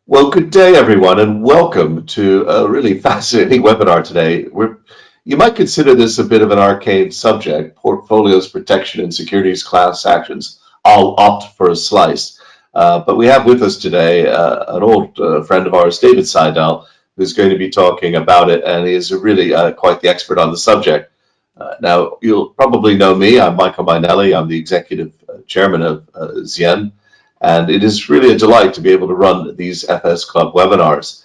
Well, good day, everyone, and welcome to a really fascinating webinar today. You might consider this a bit of an arcane subject, portfolios protection and securities class actions. I'll opt for a slice. But we have with us today an old friend of ours, David Seidel, who's going to be talking about it, and he is really quite the expert on the subject. Now, you'll probably know me. I'm Michael Mainelli. I'm the executive chairman of Zien. And it is really a delight to be able to run these FS Club webinars,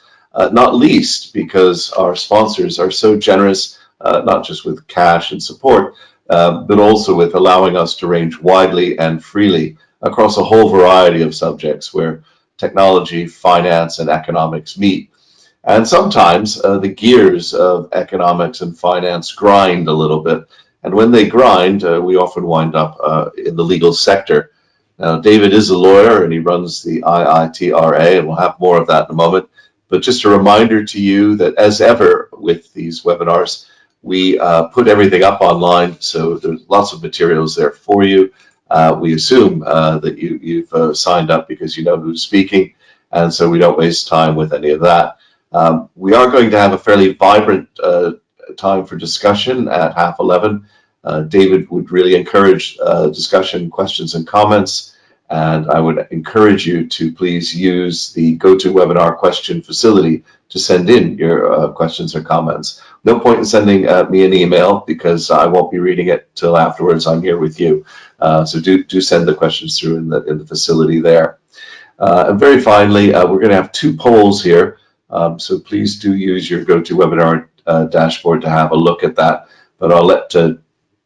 not least because our sponsors are so generous, not just with cash and support, but also with allowing us to range widely and freely across a whole variety of subjects where technology, finance, and economics meet. And sometimes the gears of economics and finance grind a little bit. And when they grind, we often wind up in the legal sector. Now, David is a lawyer and he runs the iiTRA, and we'll have more of that in a moment. But just a reminder to you that, as ever with these webinars, we put everything up online, so there's lots of materials there for you. We assume that you've signed up because you know who's speaking, and so we don't waste time with any of that. We are going to have a fairly vibrant time for discussion at 11:30. David would really encourage discussion, questions, and comments, and I would encourage you to please use the GoToWebinar question facility to send in your questions or comments. No point in sending me an email because I won't be reading it till afterwards. I'm here with you, so do send the questions through in the facility there. And very finally, we're going to have two polls here, so please do use your GoToWebinar dashboard to have a look at that. But I'll let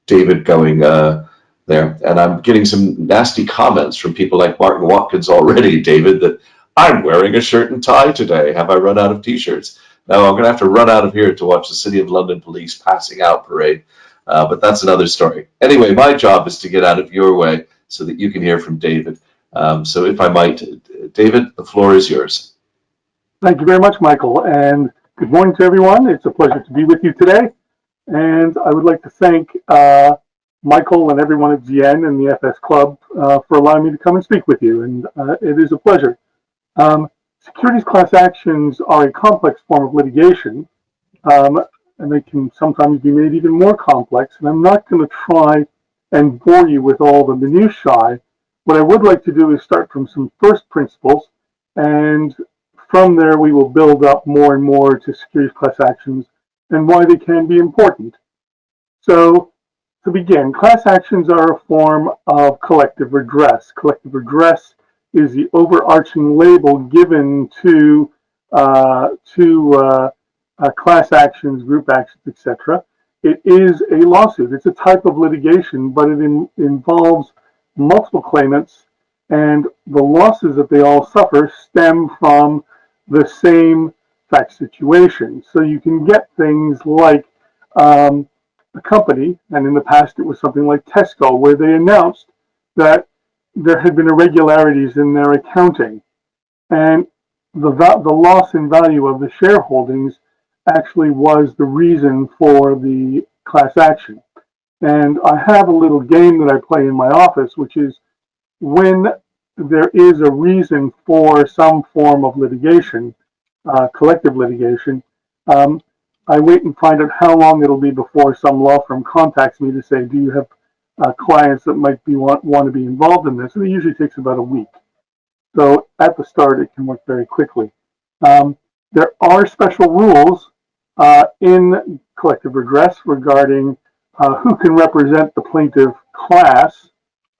David going there. And I'm getting some nasty comments from people like Martin Watkins already, David, that I'm wearing a shirt and tie today. Have I run out of t-shirts? No, I'm going to have to run out of here to watch the City of London Police passing out parade. But that's another story. Anyway, my job is to get out of your way so that you can hear from David. So if I might, David, the floor is yours. Thank you very much, Michael, and good morning to everyone. It's a pleasure to be with you today. And I would like to thank Michael and everyone at Zien and the FS Club for allowing me to come and speak with you, and it is a pleasure. Securities class actions are a complex form of litigation, and they can sometimes be made even more complex, and I'm not going to try and bore you with all the minutiae. What I would like to do is start from some first principles, and from there we will build up more and more to securities class actions and why they can be important. So, to begin, class actions are a form of collective redress. Collective redress is the overarching label given to class actions, group actions, etc. It is a lawsuit. It's a type of litigation, but it involves multiple claimants, and the losses that they all suffer stem from the same fact situation. So you can get things like a company, and in the past it was something like Tesco, where they announced that there had been irregularities in their accounting, and the loss in value of the shareholdings actually was the reason for the class action. And I have a little game that I play in my office, which is when there is a reason for some form of litigation, collective litigation, I wait and find out how long it'll be before some law firm contacts me to say, do you have clients that might want to be involved in this? And it usually takes about a week. So at the start, it can work very quickly. There are special rules in collective redress regarding who can represent the plaintiff class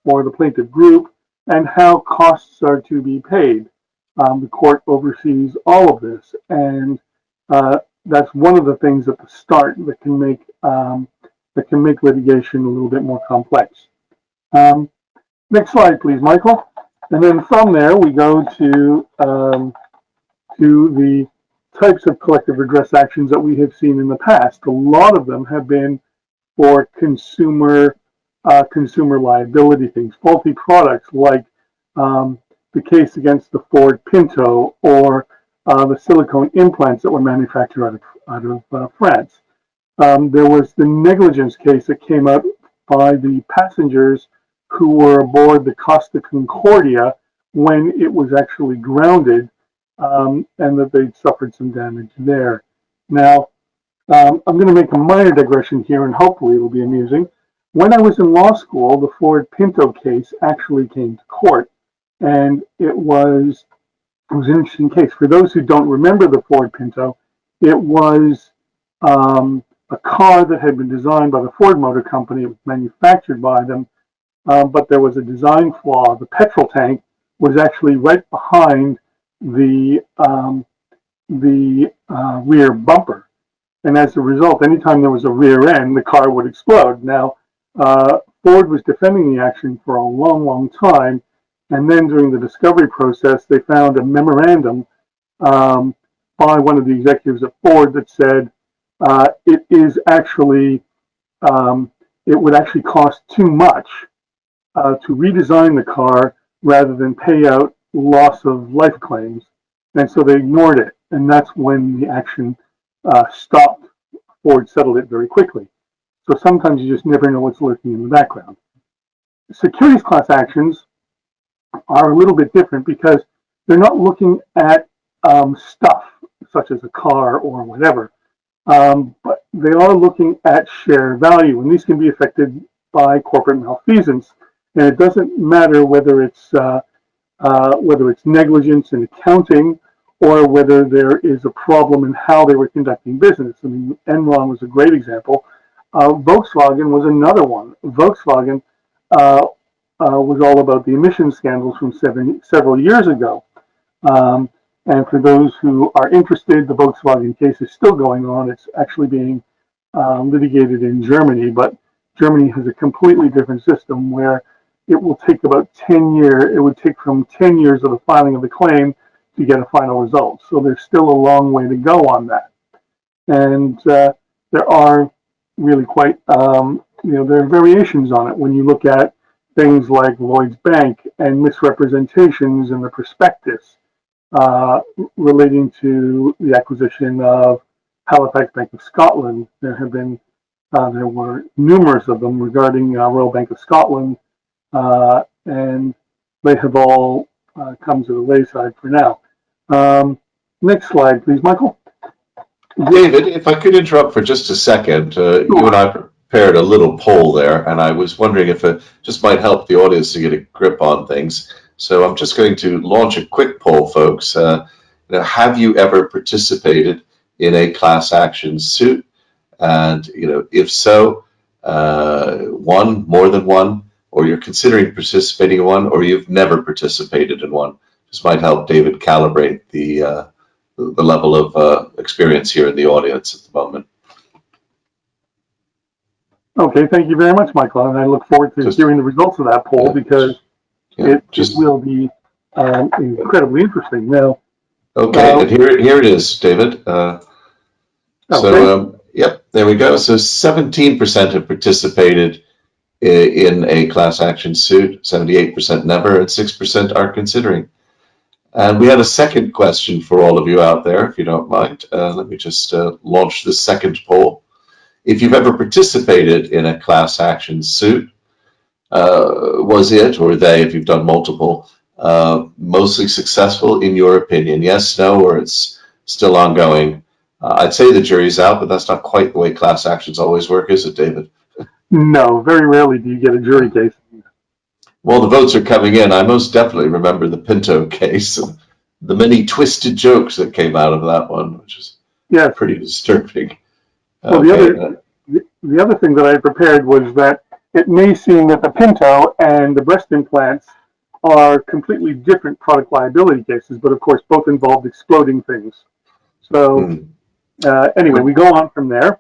or the plaintiff group and how costs are to be paid. The court oversees all of this, and that's one of the things at the start that can make litigation a little bit more complex. Next slide, please, Michael. And then from there, we go to the types of collective redress actions that we have seen in the past. A lot of them have been for consumer liability things, faulty products like the case against the Ford Pinto or the silicone implants that were manufactured out of France. There was the negligence case that came out by the passengers who were aboard the Costa Concordia when it was actually grounded and that they'd suffered some damage there. Now, I'm going to make a minor digression here, and hopefully it'll be amusing. When I was in law school, the Ford Pinto case actually came to court, and it was an interesting case. For those who don't remember the Ford Pinto, it was a car that had been designed by the Ford Motor Company. It was manufactured by them, but there was a design flaw. The petrol tank was actually right behind the rear bumper. And as a result, anytime there was a rear end, the car would explode. Now, Ford was defending the action for a long, long time. And then during the discovery process, they found a memorandum by one of the executives at Ford that said it is actually, it would actually cost too much to redesign the car rather than pay out loss of life claims. And so they ignored it. And that's when the action stopped. Ford settled it very quickly. So sometimes you just never know what's lurking in the background. Securities class actions are a little bit different because they're not looking at stuff such as a car or whatever, but they are looking at share value, and these can be affected by corporate malfeasance. And it doesn't matter whether it's negligence in accounting or whether there is a problem in how they were conducting business. I mean, Enron was a great example. Volkswagen was another one. Volkswagen was all about the emission scandals from several years ago. And for those who are interested, the Volkswagen case is still going on. It's actually being litigated in Germany, but Germany has a completely different system where it will take about 10 years. It would take from 10 years of the filing of the claim to get a final result. So there's still a long way to go on that. And there are really quite, there are variations on it when you look at things like Lloyd's Bank and misrepresentations in the prospectus relating to the acquisition of Halifax Bank of Scotland. There were numerous of them regarding Royal Bank of Scotland, and they have all come to the wayside for now. Next slide, please, Michael. David, if I could interrupt for just a second, Sure. You and I prepared a little poll there, and I was wondering if it just might help the audience to get a grip on things. So I'm just going to launch a quick poll, folks. Have you ever participated in a class action suit? And if so, one, more than one, or you're considering participating in one, or you've never participated in one. This might help David calibrate the level of experience here in the audience at the moment. Okay, thank you very much, Michael, and I look forward to hearing the results of that poll because it will be incredibly interesting. Now, okay, and here it is, David. Yep, there we go. So 17% have participated in a class action suit, 78% never, and 6% are considering. And we had a second question for all of you out there, if you don't mind. Let me just launch the second poll. If you've ever participated in a class action suit, was it, or they, if you've done multiple, mostly successful in your opinion? Yes, no, or it's still ongoing? I'd say the jury's out, but that's not quite the way class actions always work, is it, David? No, very rarely do you get a jury case. Well, the votes are coming in. I most definitely remember the Pinto case, and the many twisted jokes that came out of that one, which is pretty disturbing. Well, the other thing that I prepared was that it may seem that the Pinto and the breast implants are completely different product liability cases, but of course both involved exploding things. So anyway, we go on from there.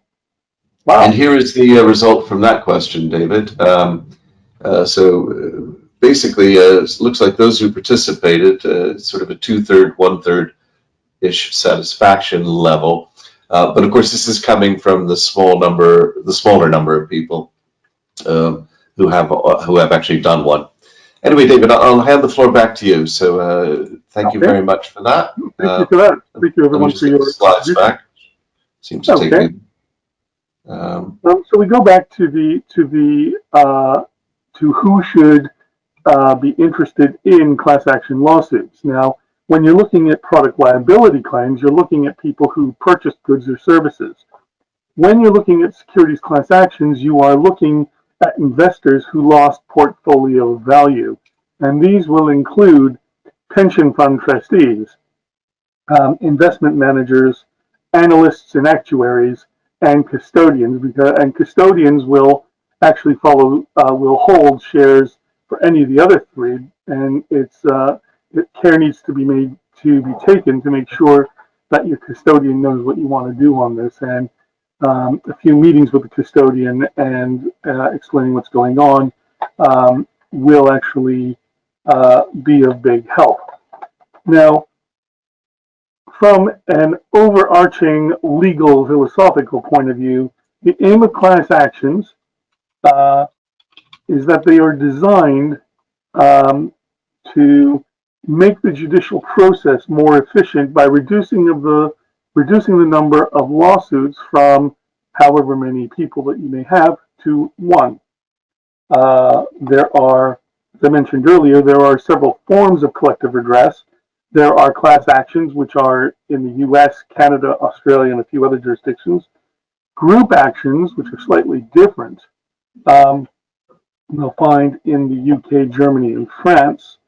Wow. And here is the result from that question, David. So basically, it looks like those who participated, sort of a 2/3, 1/3-ish satisfaction level. But of course, this is coming from the smaller number of people who have actually done one. Anyway, David, I'll hand the floor back to you. So thank you very much for that. Thank you for that. Thank you, everyone, for your slides back. Seems to take me. So we go back to who should be interested in class action lawsuits. Now, When you're looking at product liability claims, you're looking at people who purchased goods or services. When you're looking at securities class actions, you are looking at investors who lost portfolio value. And these will include pension fund trustees, investment managers, analysts and actuaries, and custodians. And custodians will actually will hold shares for any of the other three. And care needs to be taken to make sure that your custodian knows what you want to do on this. And a few meetings with the custodian and explaining what's going on will actually be of big help. Now, from an overarching legal philosophical point of view, the aim of class actions is that they are designed to make the judicial process more efficient by reducing the number of lawsuits from however many people that you may have to one. There are, as I mentioned earlier, there are several forms of collective redress. There are class actions, which are in the US, Canada, Australia, and a few other jurisdictions. Group actions, which are slightly different, you'll find in the UK, Germany, and France.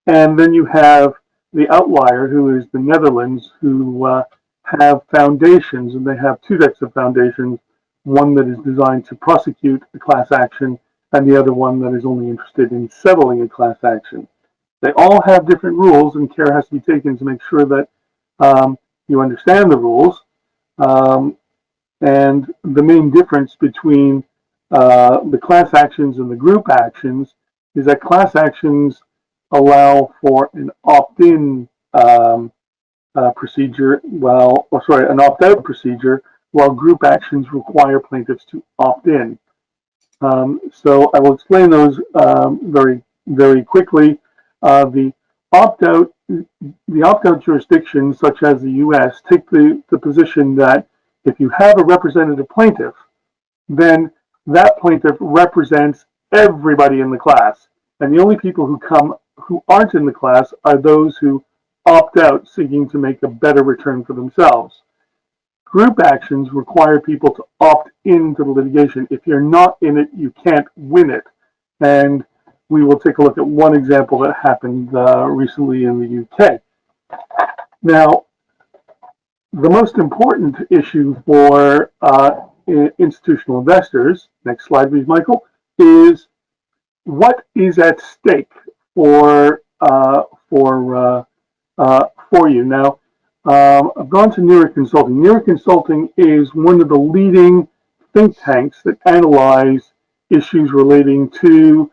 And then you have the outlier, who is the Netherlands, who have foundations, and they have two types of foundations, one that is designed to prosecute a class action, and the other one that is only interested in settling a class action. They all have different rules, and care has to be taken to make sure that you understand the rules. And the main difference between the class actions and the group actions is that class actions allow for an opt-in procedure, an opt-out procedure, while group actions require plaintiffs to opt in. So I will explain those very, very quickly. The opt-out jurisdictions, such as the U.S., take the position that if you have a representative plaintiff, then that plaintiff represents everybody in the class, and the only people who aren't in the class are those who opt out, seeking to make a better return for themselves. Group actions require people to opt into the litigation. If you're not in it, you can't win it. And we will take a look at one example that happened recently in the UK. Now, the most important issue for institutional investors, next slide please, Michael, is what is at stake for you. Now, I've gone to NERA Consulting. NERA Consulting is one of the leading think tanks that analyze issues relating to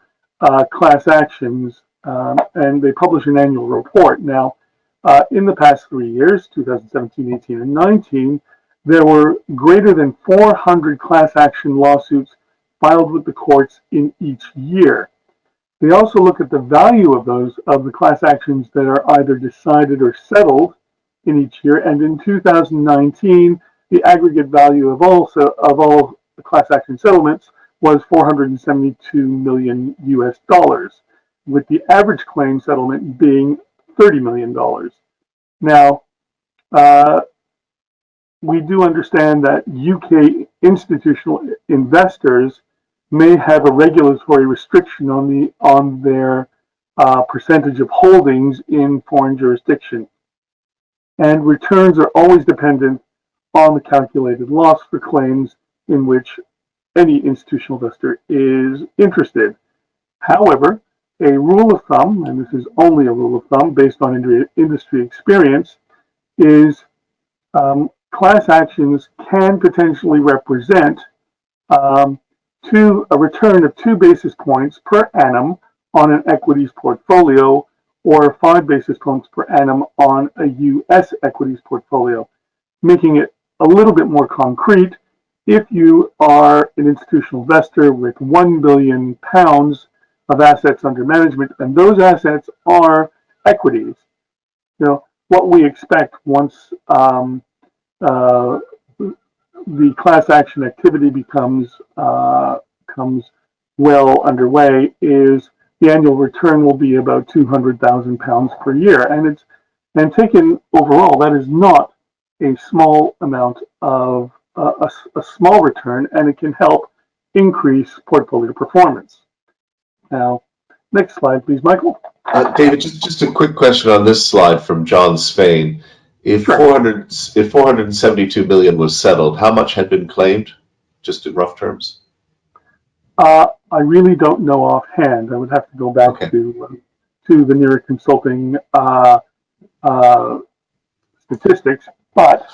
class actions, and they publish an annual report. Now, in the past 3 years, 2017, 18, and 19, there were greater than 400 class action lawsuits filed with the courts in each year. They also look at the value of the class actions that are either decided or settled in each year. And in 2019, the aggregate value of all the class action settlements was $472 million US, with the average claim settlement being $30 million. Now, we do understand that UK institutional investors may have a regulatory restriction on their percentage of holdings in foreign jurisdiction, and returns are always dependent on the calculated loss for claims in which any institutional investor is interested. However, a rule of thumb, and this is only a rule of thumb based on industry experience, is class actions can potentially represent a return of 2 basis points per annum on an equities portfolio, or 5 basis points per annum on a U.S. equities portfolio. Making it a little bit more concrete, if you are an institutional investor with £1 billion of assets under management, and those assets are equities, what we expect once the class action activity becomes well underway is the annual return will be about £200,000 per year, and And taken overall, that is not a small amount of a small return, and it can help increase portfolio performance. Now, next slide, please, Michael. David, just a quick question on this slide from John Spain. If Sure. 472 million was settled, how much had been claimed, just in rough terms? I really don't know offhand. I would have to go back Okay. to the nearer consulting statistics, but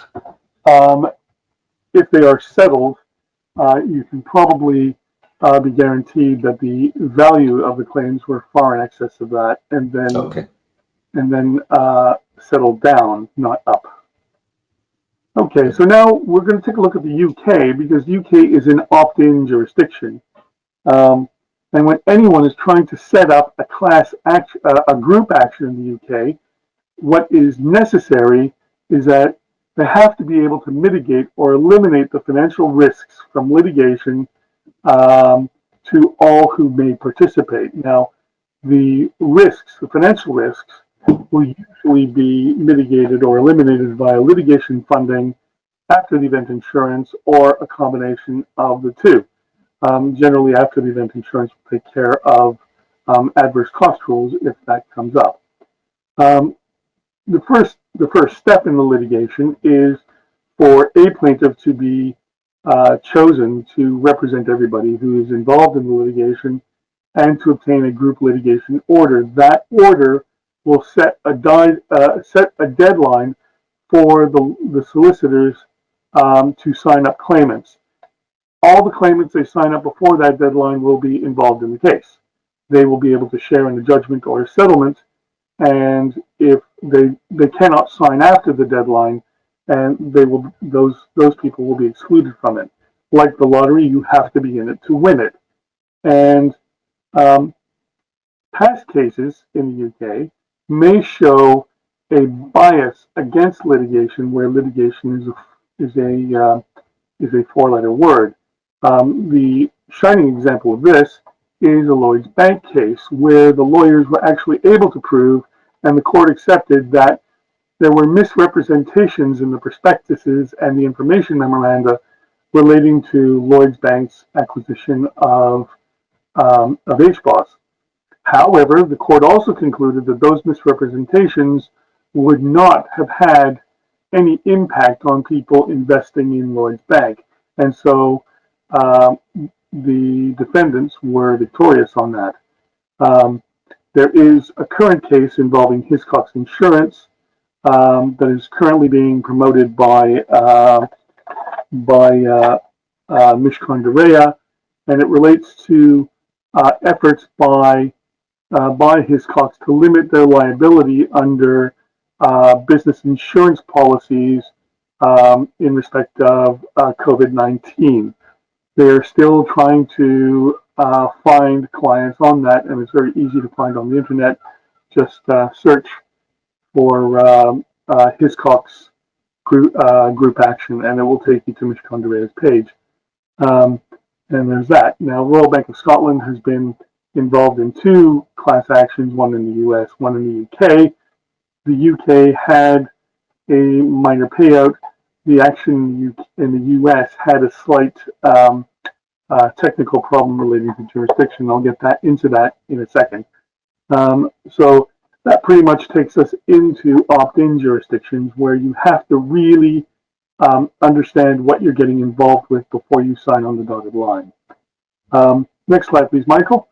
if they are settled, you can probably be guaranteed that the value of the claims were far in excess of that, and Okay. then settled down, not up. Okay, so now we're going to take a look at the UK, because the UK is an opt-in jurisdiction. And when anyone is trying to set up a a group action in the UK, what is necessary is that they have to be able to mitigate or eliminate the financial risks from litigation to all who may participate. Now, the financial risks, will usually be mitigated or eliminated via litigation funding, after the event insurance, or a combination of the two. Generally, after the event insurance will take care of adverse cost rules if that comes up. The first step in the litigation is for a plaintiff to be chosen to represent everybody who is involved in the litigation, and to obtain a group litigation order. That order will set a deadline for the solicitors to sign up claimants. All the claimants they sign up before that deadline will be involved in the case. They will be able to share in the judgment or settlement, and if they cannot sign after the deadline, and those people will be excluded from it. Like the lottery, you have to be in it to win it. And past cases in the UK may show a bias against litigation, where litigation is a four-letter word. The shining example of this is a Lloyd's Bank case, where the lawyers were actually able to prove, and the court accepted, that there were misrepresentations in the prospectuses and the information memoranda relating to Lloyd's Bank's acquisition of HBOS. However, the court also concluded that those misrepresentations would not have had any impact on people investing in Lloyd's Bank. And so the defendants were victorious on that. There is a current case involving Hiscox Insurance that is currently being promoted by Mishcon Derea, and it relates to efforts by Hiscox to limit their liability under business insurance policies in respect of COVID-19. They're still trying to find clients on that, and it's very easy to find on the internet. Just search for Hiscox group action, and it will take you to Mishcon Derea's page. And there's that. Now, Royal Bank of Scotland has been involved in two class actions, one in the US, one in the UK. The UK had a minor payout. The action in the US had a slight technical problem relating to jurisdiction. I'll get into that in a second. So that pretty much takes us into opt-in jurisdictions, where you have to really understand what you're getting involved with before you sign on the dotted line. Next slide, please, Michael.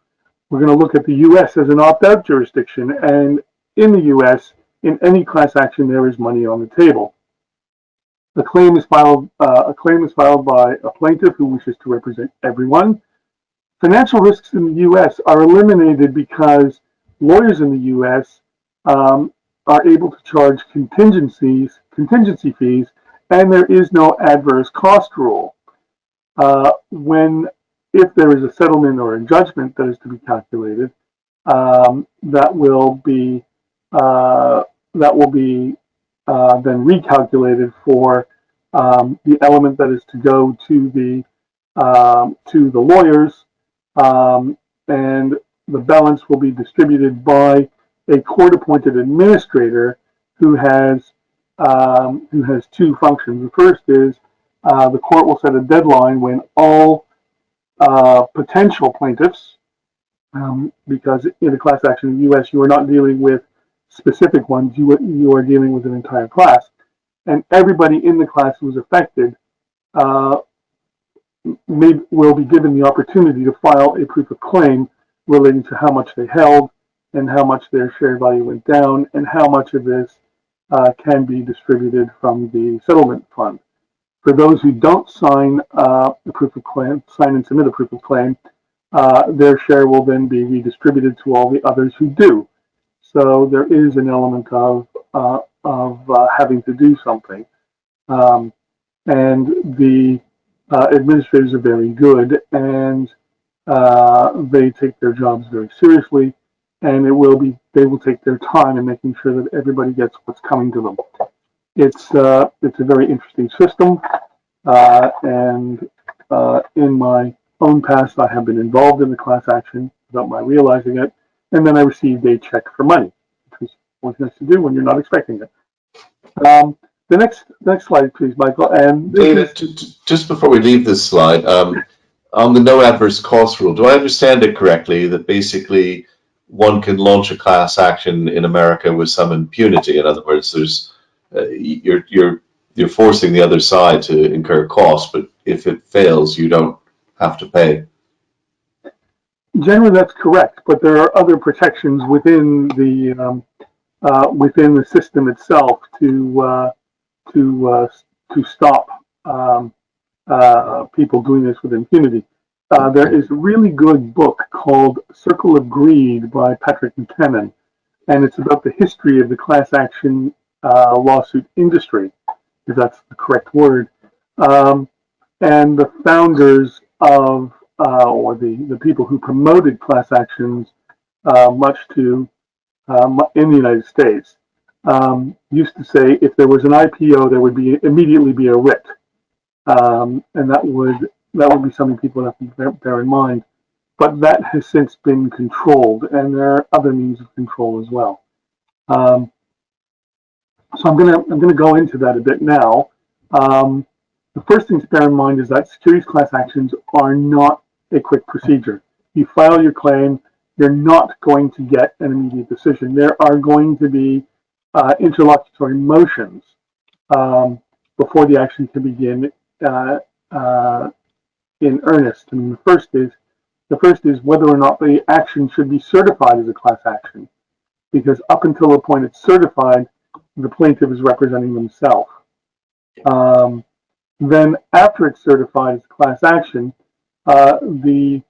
We're going to look at the U.S. as an opt-out jurisdiction, and in the U.S., in any class action, there is money on the table. A claim is filed by a plaintiff who wishes to represent everyone. Financial risks in the U.S. are eliminated because lawyers in the U.S. Are able to charge contingency fees, and there is no adverse cost rule. If there is a settlement or a judgment that is to be calculated, that will be then recalculated for the element that is to go to the lawyers, and the balance will be distributed by a court-appointed administrator who has two functions. The first is the court will set a deadline when all potential plaintiffs, because in a class action in the U.S. you are not dealing with specific ones, you are dealing with an entire class, and everybody in the class who is affected will be given the opportunity to file a proof of claim relating to how much they held and how much their share value went down and how much of this can be distributed from the settlement fund. For those who don't sign the proof of claim, sign and submit a proof of claim, their share will then be redistributed to all the others who do. So there is an element of having to do something, and the administrators are very good, and they take their jobs very seriously, and they will take their time in making sure that everybody gets what's coming to them. It's a very interesting system, and in my own past, I have been involved in the class action without my realizing it, and then I received a check for money, which is always nice to do when you're not expecting it. The next slide, please, Michael. And David, just before we leave this slide, on the no adverse cost rule, do I understand it correctly that basically one can launch a class action in America with some impunity? In other words, there's you're forcing the other side to incur costs, but if it fails, you don't have to pay. Generally, that's correct, but there are other protections within the system itself to stop people doing this with impunity. There is a really good book called Circle of Greed by Patrick McKennon, and it's about the history of the class action lawsuit industry, if that's the correct word, and the founders of or the people who promoted class actions much to in the United States used to say if there was an IPO, there would immediately be a writ, and that would be something people have to bear in mind. But that has since been controlled, and there are other means of control as well. So I'm gonna go into that a bit now. The first thing to bear in mind is that securities class actions are not a quick procedure. You file your claim, you're not going to get an immediate decision. There are going to be interlocutory motions before the action can begin in earnest. And the first is whether or not the action should be certified as a class action, because up until the point it's certified, the plaintiff is representing themselves. Then after it's certified as a class action, the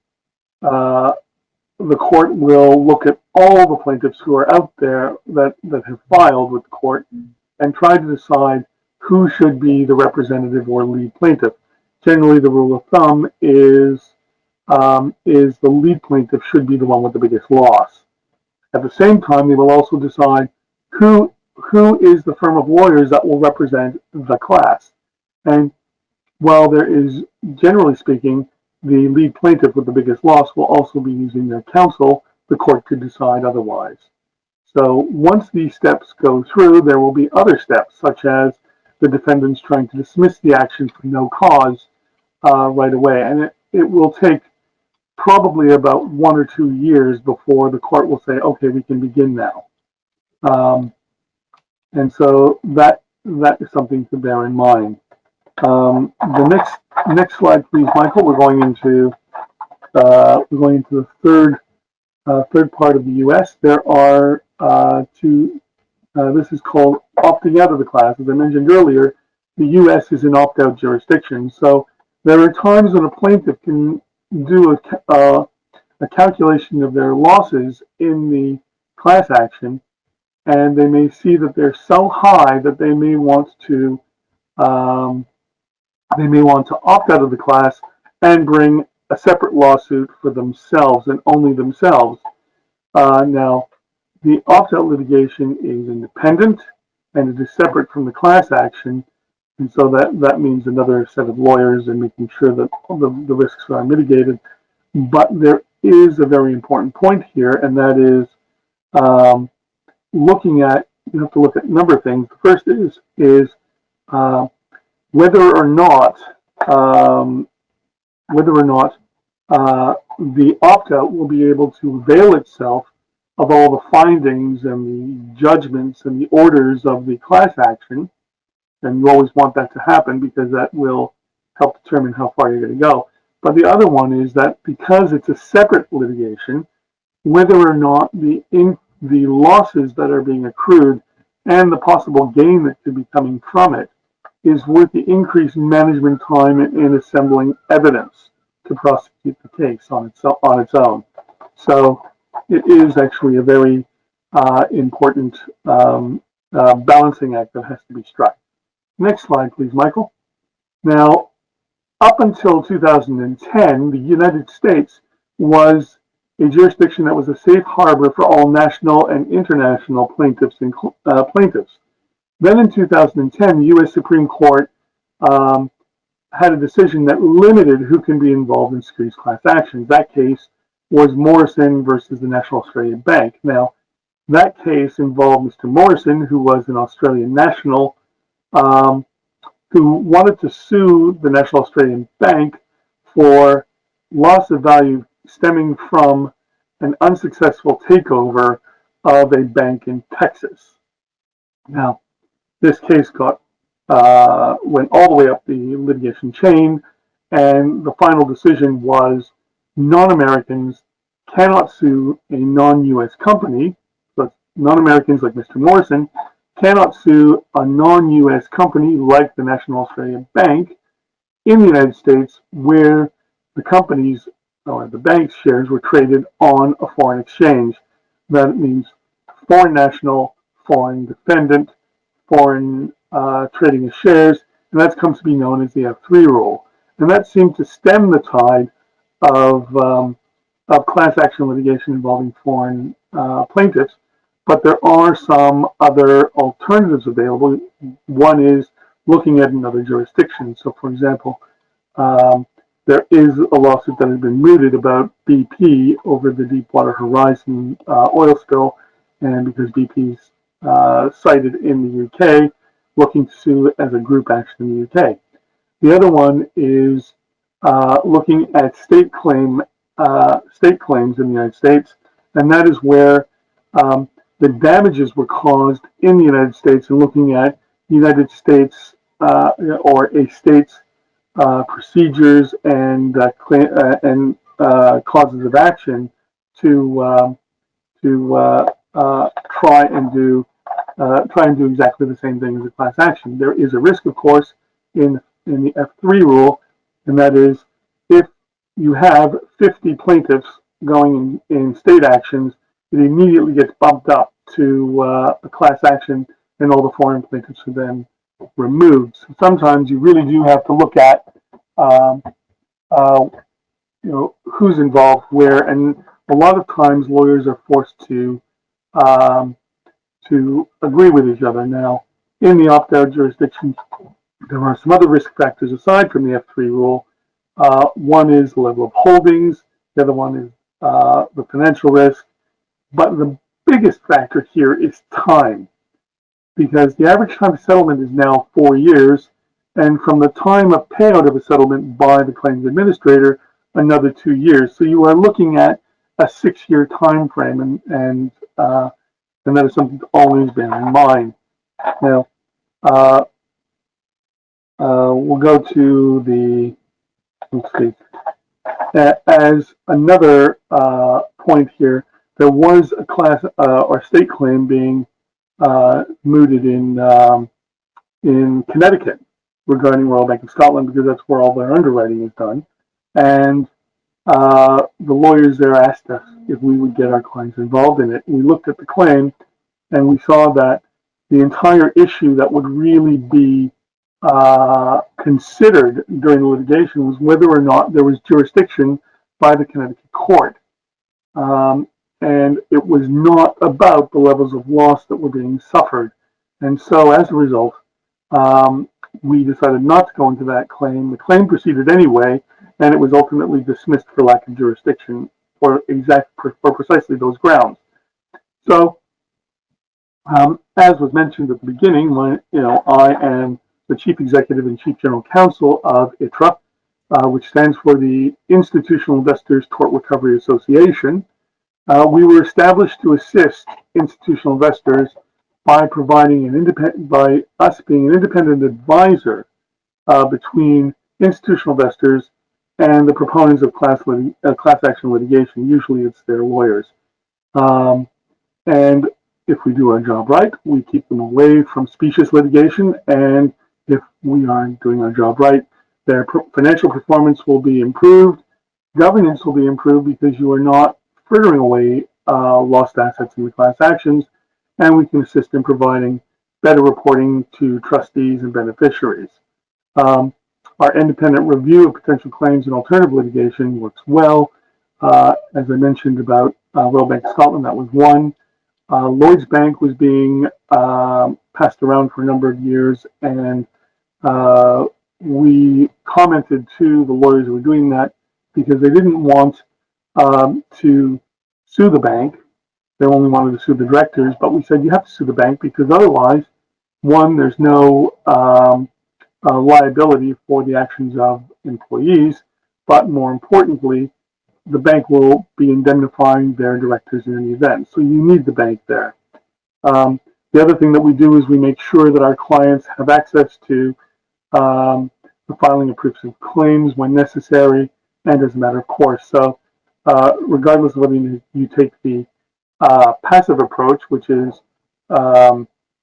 court will look at all the plaintiffs who are out there that have filed with the court and try to decide who should be the representative or lead plaintiff. Generally, the rule of thumb is the lead plaintiff should be the one with the biggest loss. At the same time, they will also decide who is the firm of lawyers that will represent the class. And while there is, generally speaking, the lead plaintiff with the biggest loss will also be using their counsel, the court could decide otherwise. So once these steps go through, there will be other steps, such as the defendants trying to dismiss the action for no cause right away. And it will take probably about 1 or 2 years before the court will say, okay, we can begin now. And so that is something to bear in mind. The next slide, please, Michael. We're going into the third part of the U.S. There are two. This is called opting out of the class. As I mentioned earlier, the U.S. is an opt-out jurisdiction. So there are times when a plaintiff can do a calculation of their losses in the class action, and they may see that they're so high that they may want to opt out of the class and bring a separate lawsuit for themselves and only themselves. Now, the opt-out litigation is independent and it is separate from the class action, and so that means another set of lawyers and making sure that the risks are mitigated. But there is a very important point here, and that is looking at you have to look at a number of things. The first is uh, whether or not um, whether or not the opt-out will be able to avail itself of all the findings and the judgments and the orders of the class action. And you always want that to happen because that will help determine how far you're going to go. But the other one is that because it's a separate litigation, whether or not the losses that are being accrued and the possible gain that could be coming from it is worth the increased management time in assembling evidence to prosecute the case on its own. So it is actually a very important balancing act that has to be struck. Next slide, please, Michael. Now, up until 2010, the United States was a jurisdiction that was a safe harbor for all national and international plaintiffs and plaintiffs. Then in 2010, the U.S. Supreme Court had a decision that limited who can be involved in securities class actions. That case was Morrison versus the National Australian Bank. Now, that case involved Mr. Morrison, who was an Australian national, who wanted to sue the National Australian Bank for loss of value stemming from an unsuccessful takeover of a bank in Texas. Now, this case went all the way up the litigation chain, and the final decision was non-Americans cannot sue a non-U.S. company. So non-Americans like Mr. Morrison cannot sue a non-U.S. company like the National Australian Bank in the United States where the company's or the bank's shares were traded on a foreign exchange. That means foreign national, foreign defendant, foreign trading of shares, and that comes to be known as the F3 rule. And that seemed to stem the tide of class action litigation involving foreign plaintiffs. But there are some other alternatives available. One is looking at another jurisdiction. So, for example, there is a lawsuit that has been mooted about BP over the Deepwater Horizon oil spill, and because BP's cited in the UK, looking to sue as a group action in the UK. The other one is looking at state claims in the United States, and that is where the damages were caused in the United States, and looking at United States or a state's procedures and causes of action to try and do exactly the same thing as a class action. There is a risk, of course, in the F3 rule, and that is if you have 50 plaintiffs going in state actions, it immediately gets bumped up to a class action, and all the foreign plaintiffs are then removed. So sometimes you really do have to look at who's involved where, and a lot of times lawyers are forced to agree with each other. Now, in the opt-out jurisdictions, there are some other risk factors aside from the F3 rule. One is the level of holdings. The other one is the financial risk. But the biggest factor here is time, because the average time of settlement is now 4 years, and from the time of payout of a settlement by the claims administrator, another 2 years. So you are looking at a 6-year time frame, and that is something to always bear in mind. Now, we'll go to the, let's see, as another point here, there was a class or state claim being mooted in Connecticut regarding Royal Bank of Scotland, because that's where all their underwriting is done. And the lawyers there asked us if we would get our clients involved in it. We looked at the claim, and we saw that the entire issue that would really be considered during the litigation was whether or not there was jurisdiction by the Connecticut court. And it was not about the levels of loss that were being suffered. And so as a result, we decided not to go into that claim. The claim proceeded anyway, and it was ultimately dismissed for lack of jurisdiction for precisely those grounds. So As was mentioned at the beginning, I am the Chief Executive and Chief General Counsel of iiTRA, which stands for the Institutional Investors Tort Recovery Association. We were established to assist institutional investors by by us being an independent advisor between institutional investors and the proponents of class action litigation. Usually, it's their lawyers. Um, and if we do our job right, we keep them away from specious litigation. And if we aren't doing our job right, their financial performance will be improved, governance will be improved because you are not frittering away lost assets in the class actions, and we can assist in providing better reporting to trustees and beneficiaries. Um, our independent review of potential claims and alternative litigation works well. As I mentioned about Royal Bank of Scotland, that was one. Lloyd's Bank was being passed around for a number of years, and we commented to the lawyers who were doing that because they didn't want to sue the bank. They only wanted to sue the directors, but we said you have to sue the bank because otherwise, one, there's no liability for the actions of employees, but more importantly, the bank will be indemnifying their directors in any event. So you need the bank there. The other thing that we do is we make sure that our clients have access to the filing of proofs of claims when necessary and as a matter of course. So regardless of whether you take the passive approach, which is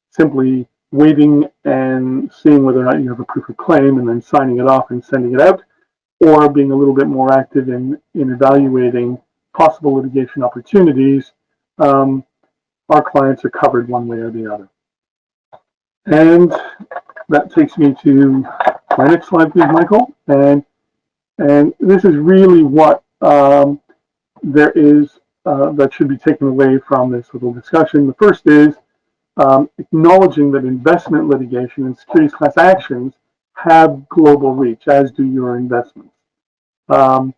simply waiting and seeing whether or not you have a proof of claim and then signing it off and sending it out, or being a little bit more active in evaluating possible litigation opportunities, our clients are covered one way or the other. And that takes me to my next slide, please, Michael. And this is really what there is that should be taken away from this little discussion. The first is acknowledging that investment litigation and securities class actions have global reach, as do your investments. The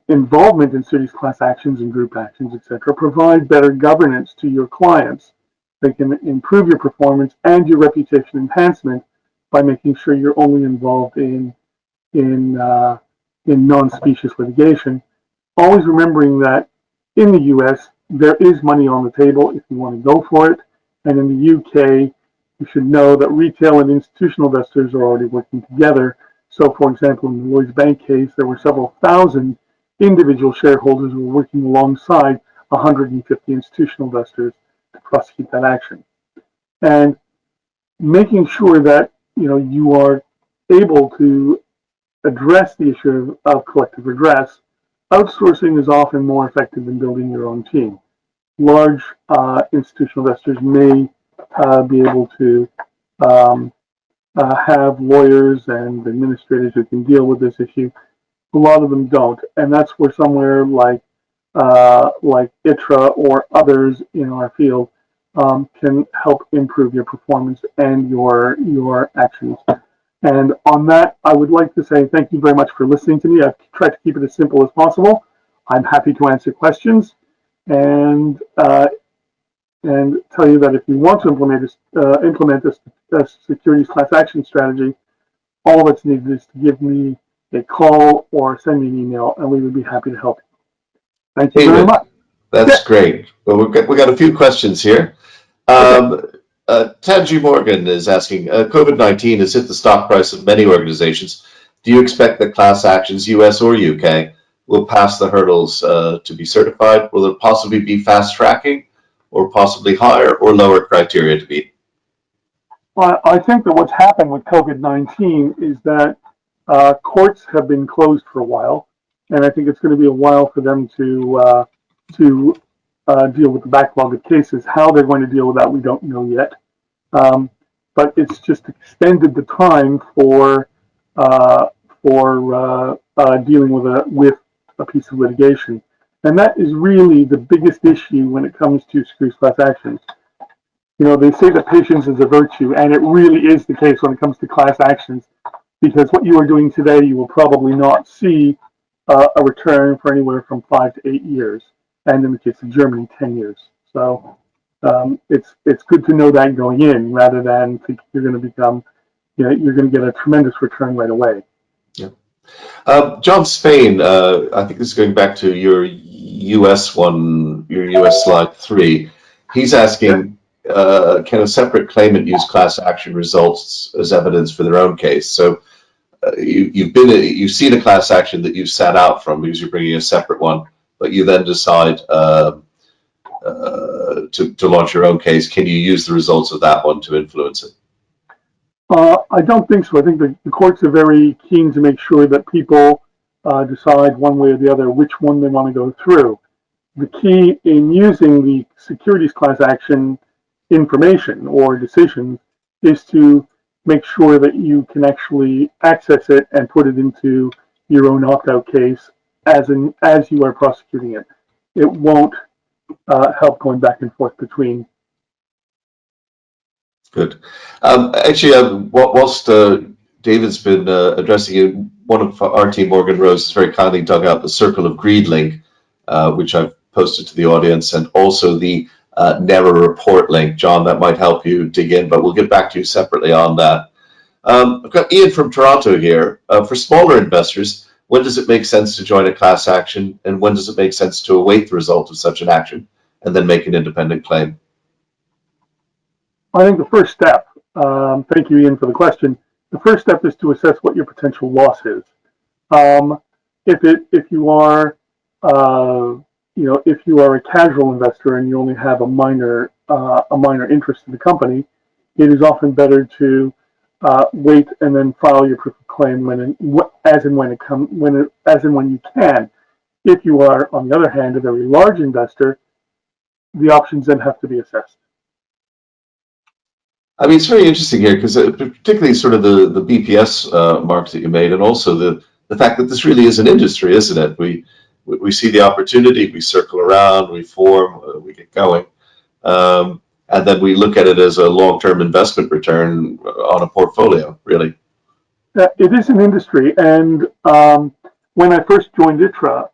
involvement in securities class actions and group actions, etc., provide better governance to your clients. They can improve your performance and your reputation enhancement by making sure you're only involved in non-specious litigation. Always remembering that in the U.S. there is money on the table if you want to go for it, and in the U.K. you should know that retail and institutional investors are already working together. So, for example, in the Lloyd's Bank case, there were several thousand individual shareholders who were working alongside 150 institutional investors to prosecute that action. And making sure that you are able to address the issue of collective redress, outsourcing is often more effective than building your own team. Large institutional investors may be able to have lawyers and administrators who can deal with this issue. A lot of them don't, and that's where somewhere like iiTRA or others in our field can help improve your performance and your actions. And on that, I would like to say thank you very much for listening to me. I've tried to keep it as simple as possible. I'm happy to answer questions and tell you that if you want to implement a securities class action strategy, all that's needed is to give me a call or send me an email, and we would be happy to help you. Thank you very much. That's great. Well, we got a few questions here. Tanji Morgan is asking, COVID-19 has hit the stock price of many organizations. Do you expect that class actions, US or UK, will pass the hurdles to be certified? Will it possibly be fast tracking or possibly higher or lower criteria to meet? Well, I think that what's happened with COVID-19 is that courts have been closed for a while, and I think it's going to be a while for them to deal with the backlog of cases. How they're going to deal with that, we don't know yet. But it's just extended the time for dealing with a piece of litigation, and that is really the biggest issue when it comes to securities class actions. They say that patience is a virtue, and it really is the case when it comes to class actions, because what you are doing today, you will probably not see a return for anywhere from 5 to 8 years, and in the case of Germany, 10 years. So it's good to know that going in, rather than think you're going to become, you're going to get a tremendous return right away. Yeah. John Spain, I think this is going back to your US one, your US slide 3. He's asking, can a separate claimant use class action results as evidence for their own case? So you've seen a class action that you've sat out from because you're bringing a separate one, but you then decide to launch your own case. Can you use the results of that one to influence it? I don't think so. I think the courts are very keen to make sure that people decide one way or the other which one they want to go through. The key in using the securities class action information or decisions is to make sure that you can actually access it and put it into your own opt-out case as you are prosecuting it. It won't help going back and forth between. Good. Actually, whilst David's been addressing it, one of our team, Morgan Rose, has very kindly dug out the Circle of Greed link, which I've posted to the audience, and also the NERA report link. John, that might help you dig in, but we'll get back to you separately on that. I've got Ian from Toronto here. For smaller investors, when does it make sense to join a class action, and when does it make sense to await the result of such an action and then make an independent claim? I think the first step, thank you, Ian, for the question. The first step is to assess what your potential loss is. If you are, if you are a casual investor and you only have a minor interest in the company, it is often better to wait and then file your proof of claim as and when you can. If you are, on the other hand, a very large investor, the options then have to be assessed. I mean, it's very interesting here because particularly sort of the BPS marks that you made, and also the fact that this really is an industry, isn't it? We see the opportunity, we circle around, we form, we get going, and then we look at it as a long-term investment return on a portfolio, really. It is an industry, and when I first joined iiTRA,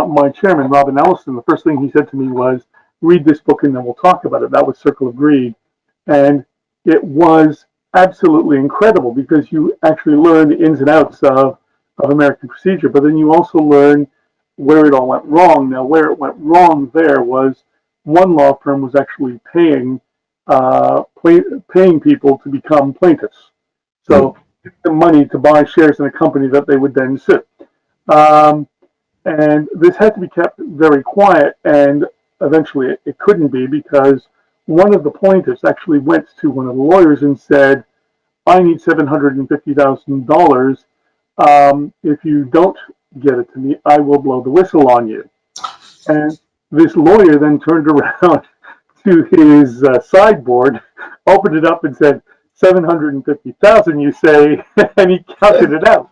my chairman, Robin Ellison, the first thing he said to me was, read this book and then we'll talk about it. That was Circle of Greed. And it was absolutely incredible because you actually learn the ins and outs of American procedure, but then you also learn where it all went wrong. Now, where it went wrong there was one law firm was actually paying people to become plaintiffs. So give them money to buy shares in a company that they would then sue. And this had to be kept very quiet, and eventually it couldn't be because one of the plaintiffs actually went to one of the lawyers and said, I need $750,000. If you don't get it to me, I will blow the whistle on you. And this lawyer then turned around to his sideboard, opened it up and said, 750,000, you say, and he counted it out.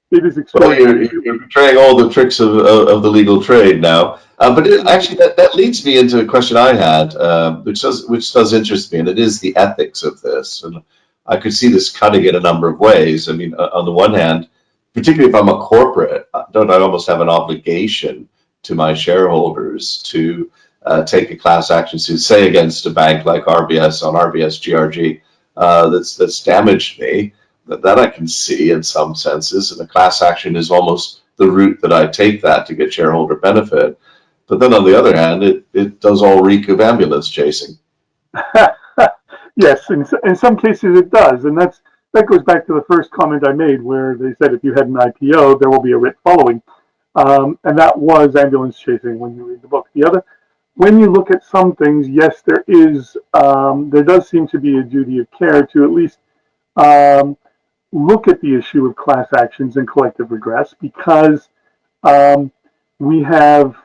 It is extraordinary. Well, you're betraying all the tricks of the legal trade now. But actually, that leads me into a question I had, which does interest me, and it is the ethics of this. And I could see this cutting in a number of ways. I mean, on the one hand, particularly if I'm a corporate, don't I almost have an obligation to my shareholders to take a class action suit, say against a bank like RBS on RBS GRG that's damaged me? That I can see in some senses, and a class action is almost the route that I take that to get shareholder benefit. But then on the other hand, it does all reek of ambulance chasing. Yes, in some cases it does, and that goes back to the first comment I made, where they said if you had an IPO, there will be a writ following, and that was ambulance chasing when you read the book. When you look at some things, yes, there does seem to be a duty of care to at least look at the issue of class actions and collective redress, because we have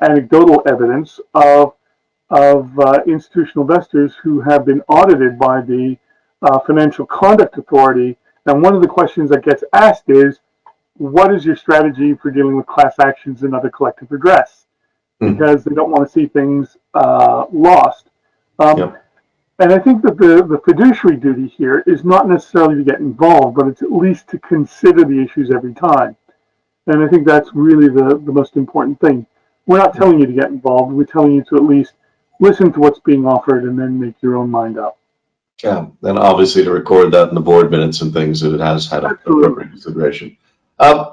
anecdotal evidence of institutional investors who have been audited by the Financial Conduct Authority. And one of the questions that gets asked is, what is your strategy for dealing with class actions and other collective redress? Because they don't want to see things lost. Yep. And I think that the fiduciary duty here is not necessarily to get involved, but it's at least to consider the issues every time. And I think that's really the most important thing. we're not telling you to get involved. We're telling you to at least listen to what's being offered and then make your own mind up. Yeah, and obviously to record that in the board minutes and things that it has had appropriate consideration.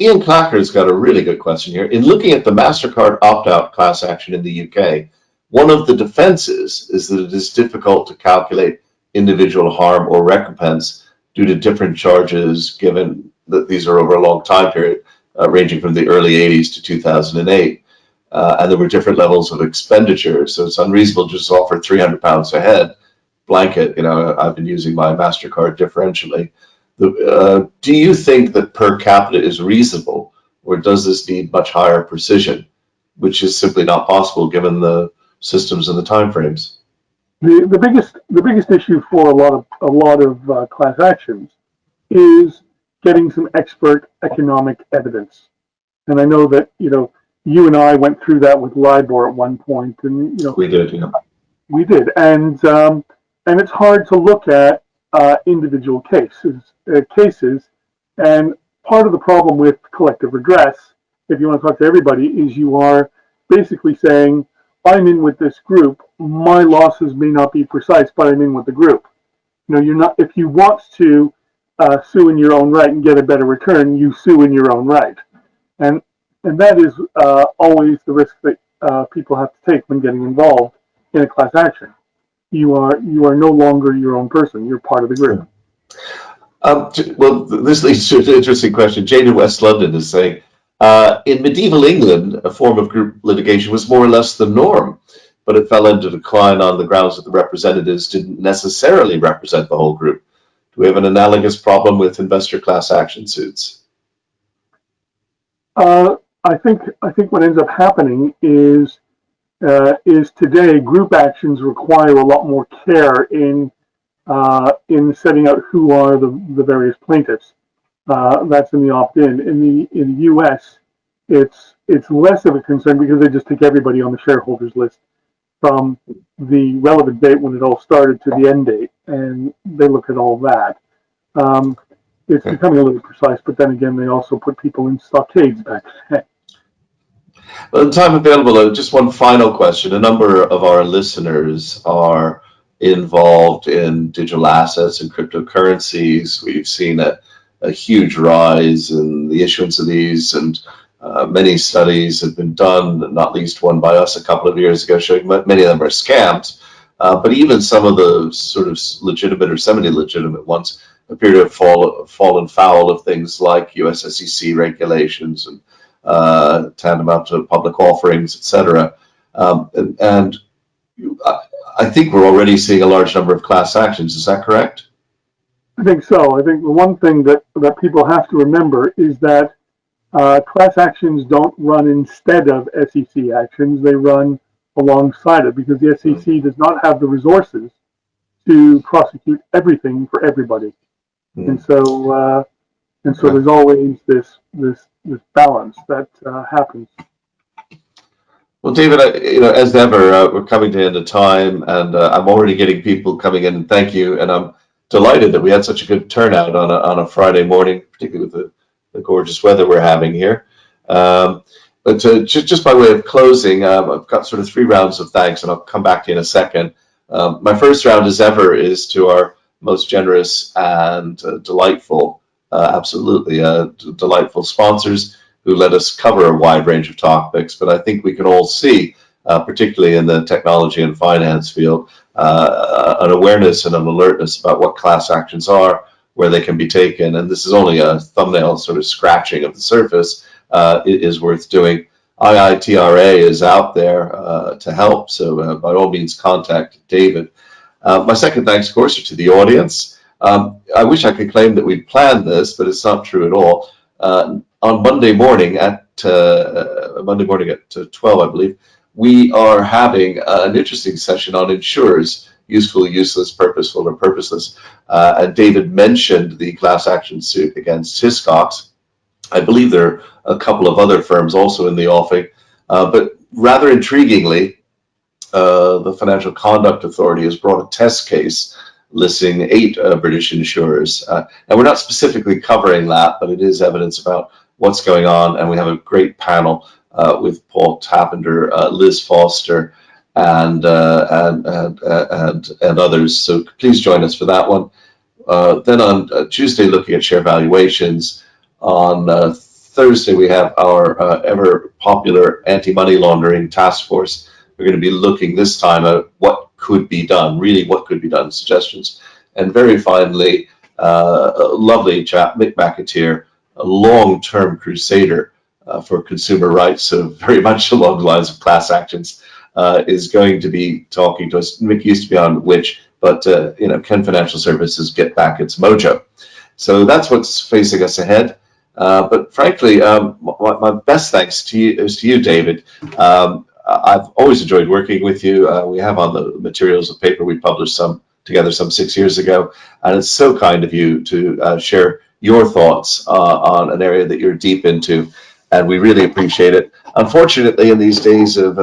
Ian Clacker's got a really good question here. In looking at the MasterCard opt-out class action in the UK, one of the defenses is that it is difficult to calculate individual harm or recompense due to different charges, given that these are over a long time period, ranging from the early 80s to 2008. And there were different levels of expenditure, so it's unreasonable to just offer £300 a head blanket. I've been using my MasterCard differentially. Do you think that per capita is reasonable, or does this need much higher precision, which is simply not possible given the systems and the timeframes? The biggest issue for a lot of class actions is getting some expert economic evidence. And I know that you and I went through that with LIBOR at one point, and we did, yeah. We did, and it's hard to look at individual cases, and part of the problem with collective redress, if you want to talk to everybody, is you are basically saying, I'm in with this group, my losses may not be precise, but I'm in with the group. You're not, if you want to sue in your own right and get a better return, you sue in your own right. And that is always the risk that people have to take when getting involved in a class action. You are no longer your own person. You're part of the group. Well, this leads to an interesting question. Jane in West London is saying, in medieval England, a form of group litigation was more or less the norm, but it fell into decline on the grounds that the representatives didn't necessarily represent the whole group. Do we have an analogous problem with investor class action suits? I think what ends up happening is today group actions require a lot more care in setting out who are the various plaintiffs. That's in the opt-in. In the U.S., it's less of a concern because they just take everybody on the shareholders list from the relevant date when it all started to the end date, and they look at all that. It's becoming a little precise, but then again, they also put people in stockades back then. Well, in time available, just one final question. A number of our listeners are involved in digital assets and cryptocurrencies. We've seen a huge rise in the issuance of these, and many studies have been done, not least one by us a couple of years ago, showing many of them are scams. But even some of the sort of legitimate or semi-legitimate ones appear to have fallen foul of things like US SEC regulations and tantamount to public offerings, etc. And I think we're already seeing a large number of class actions. Is that correct? I think so. I think the one thing that people have to remember is that class actions don't run instead of SEC actions. They run alongside it because the SEC does not have the resources to prosecute everything for everybody. And so there's always this balance that happens. Well, David, as ever, we're coming to the end of time, and I'm already getting people coming in. Thank you, and I'm delighted that we had such a good turnout on a Friday morning, particularly with the gorgeous weather we're having here. But just by way of closing, I've got sort of 3 rounds of thanks, and I'll come back to you in a second. My first round, as ever, is to our most generous and delightful, absolutely delightful sponsors who let us cover a wide range of topics. But I think we can all see, particularly in the technology and finance field, an awareness and an alertness about what class actions are, where they can be taken. And this is only a thumbnail sort of scratching of the surface. It is worth doing. iiTRA is out there to help, so by all means contact David. My second thanks, of course, are to the audience. I wish I could claim that we'd planned this, but it's not true at all. On Monday morning at 12, I believe, we are having an interesting session on insurers, useful, useless, purposeful, or purposeless. And David mentioned the class action suit against Hiscox. I believe there are a couple of other firms also in the offing, but rather intriguingly, the Financial Conduct Authority has brought a test case listing 8 British insurers. And we're not specifically covering that, but it is evidence about what's going on, and we have a great panel with Paul Tappender, Liz Foster, and others. So please join us for that one. Then on Tuesday, looking at share valuations. On Thursday, we have our ever popular anti-money laundering task force. We're going to be looking this time at what could be done, really what could be done, suggestions. And very finally, a lovely chap, Mick McAteer, a long-term crusader for consumer rights, so very much along the lines of class actions, is going to be talking to us. Mick used to be on Which, but can financial services get back its mojo? So that's what's facing us ahead. But frankly, my best thanks to you is to you, David. I've always enjoyed working with you. We have on the materials of paper we published together some 6 years ago, and it's so kind of you to share your thoughts on an area that you're deep into, and we really appreciate it. Unfortunately, in these days of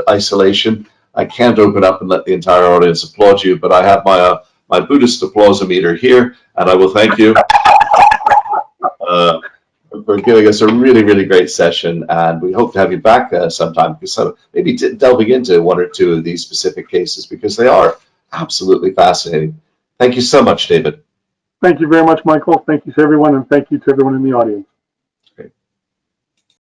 isolation, I can't open up and let the entire audience applaud you, but I have my Buddhist applausometer here, and I will thank you for giving us a really, really great session, and we hope to have you back sometime, maybe delving into one or two of these specific cases, because they are absolutely fascinating. Thank you so much, David. Thank you very much, Michael. Thank you to everyone, and thank you to everyone in the audience.